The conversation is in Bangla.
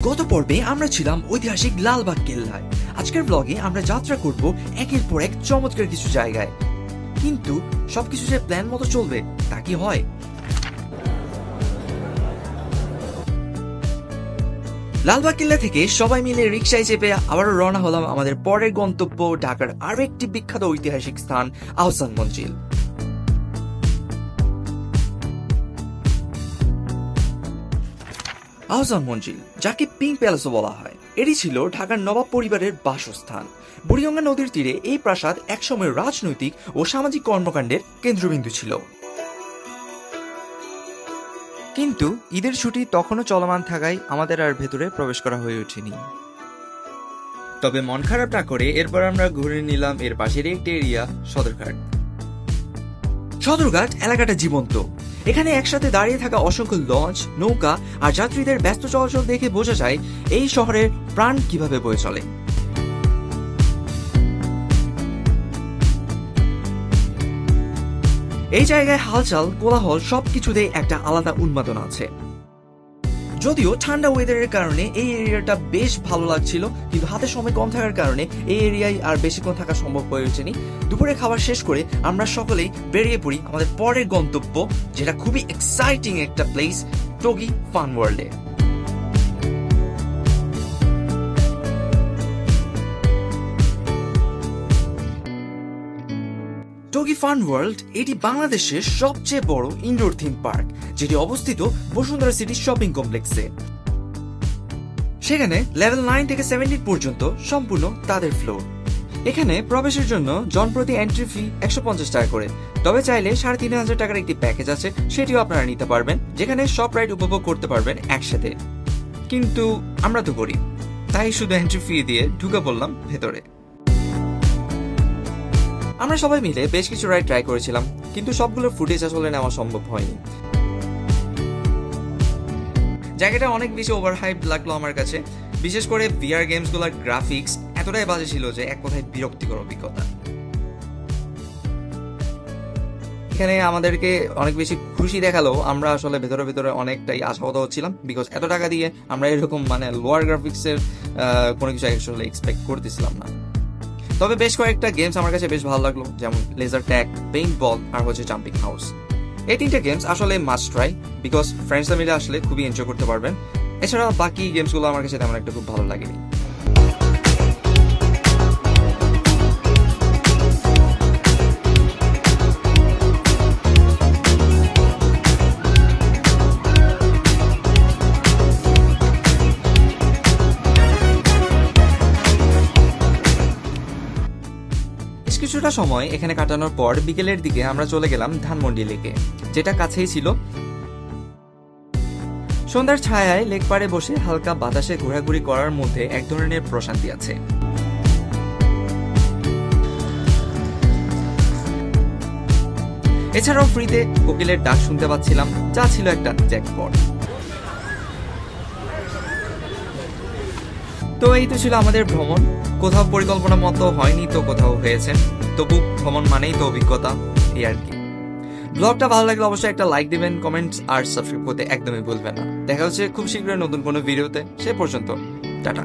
গত পর্বে আমরা ছিলাম ঐতিহাসিক লালবাগ কেল্লায়। আজকের ব্লগে আমরা যাত্রা করব একের পর এক চমৎকার কিছু জায়গায়। কিন্তু সবকিছু যে প্ল্যান মতো চলবে তা কি হয়? লালবাগ কেল্লা থেকে সবাই মিলে রিকশায় চেপে আবারও রওনা হলাম আমাদের পরের গন্তব্য ঢাকার আরো একটি বিখ্যাত ঐতিহাসিক স্থান আহসান মঞ্জিল। আহসান মঞ্জিল, যাকে পিঙ্ক প্যালেসও বলা হয়, এটি ছিল ঢাকার নবাব পরিবারের বাসস্থান। বুড়িগঙ্গা নদীর তীরে এই প্রাসাদ একসময় রাজনৈতিক ও সামাজিক কর্মকাণ্ডের কেন্দ্রবিন্দু ছিল। কিন্তু ঈদের ছুটি তখনও চলমান থাকায় আমাদের আর ভেতরে প্রবেশ করা হয়ে ওঠেনি। তবে মন খারাপ না করে এরপর আমরা ঘুরে নিলাম এর পাশের একটি এরিয়া সদরঘাট। সদরঘাট এলাকাটা জীবন্ত। এখানে একসাথে দাঁড়িয়ে থাকা অসংখ্য লঞ্চ, নৌকা আর যাত্রীদের ব্যস্ত চলাচল দেখে বোঝা যায় এই শহরের প্রাণ কিভাবে বয়ে চলে। এই জায়গায় হালচাল, কোলাহল সবকিছুতে একটা আলাদা উন্মাদনা আছে। যদিও ঠান্ডা ওয়েদারের কারণে এই এরিয়াটা বেশ ভালো লাগছিল, কিন্তু হাতে সময় কম থাকার কারণে এই এরিয়ায় আর বেশিক্ষণ থাকা সম্ভব হয়ে ওঠেনি। দুপুরে খাবার শেষ করে আমরা সকলেই বেরিয়ে পড়ি আমাদের পরের গন্তব্য, যেটা খুবই এক্সাইটিং একটা প্লেস, টগি ফান ওয়ার্ল্ডে। টগি ফান ওয়ার্ল্ড এটি বাংলাদেশের সবচেয়ে বড় ইনডোর থিম পার্ক, যেটি অবস্থিত বসুন্ধরা সিটি শপিং কমপ্লেক্সে। সেখানে লেভেল 9 থেকে 17 পর্যন্ত সম্পূর্ণ তাদের ফ্লোর। এখানে প্রবেশের জন্য জনপ্রতি এন্ট্রি ফি 150 টাকা করে, তবে চাইলে 3500 টাকার একটি প্যাকেজ আছে, সেটিও আপনারা নিতে পারবেন, যেখানে সব রাইড উপভোগ করতে পারবেন একসাথে। কিন্তু আমরা তো করি, তাই শুধু এন্ট্রি ফি দিয়ে ঢুকে পড়লাম ভেতরে। আমরা সবাই মিলে বেশ কিছু রাইড ট্রাই করেছিলাম, কিন্তু সবগুলোর ফুটেজ আসলে নেওয়া সম্ভব হয়নি। জায়গাটা অনেক বেশি ওভারহাইপ লাগলো আমার কাছে, বিশেষ করে ভিআর গেমসগুলোর গ্রাফিক্স এতটাই বাজে ছিল যে এক কথায় বিরক্তিকর অভিজ্ঞতা। এখানে আমাদেরকে অনেক বেশি খুশি দেখালো, আমরা আসলে ভেতরে ভেতরে অনেকটাই আশাহত হচ্ছিলাম, বিকজ এত টাকা দিয়ে আমরা এরকম লোয়ার গ্রাফিক্সের কোনো কিছু আসলে এক্সপেক্ট করতেছিলাম না। তবে বেশ কয়েকটা গেমস আমার কাছে বেশ ভালো লাগলো, যেমন লেজার ট্যাগ, পেইন্ট বল আর জাম্পিং হাউস। এই তিনটা গেমস আসলে মাস্ট ট্রাই, বিকজ ফ্রেন্ডসরা মিলে আসলে খুবই এনজয় করতে পারবেন। এছাড়া বাকি গেমসগুলো আমার কাছে তেমন একটা খুব ভালো লাগেনি। কিছুটা সময় এখানে কাটানোর পর বিকেলের দিকে আমরা চলে গেলাম ধানমন্ডি লেকে, যেটা কাছেই ছিল। সন্ধ্যার ছায়ায় লেক পাড়ে বসে হালকা বাতাসে ঘোরাঘুরি করার মধ্যে এক ধরনের প্রশান্তি আছে। এছাড়াও ফ্রিতে কোকিলের ডাক শুনতে পাচ্ছিলাম, যা ছিল একটা জ্যাকপট। তো এই তো ছিল আমাদের ভ্রমণ। কোথাও পরিকল্পনা মতো হয়নি তো কোথাও হয়েছে, তবু ভ্রমণ মানেই তো অভিজ্ঞতা, এই আর কি। ব্লগটা ভালো লাগলে অবশ্যই একটা লাইক দিবেন, কমেন্টস আর সাবস্ক্রাইব করতে একদমই ভুলবেন না। দেখা হচ্ছে খুব শীঘ্রই নতুন কোনো ভিডিওতে, সে পর্যন্ত টাটা।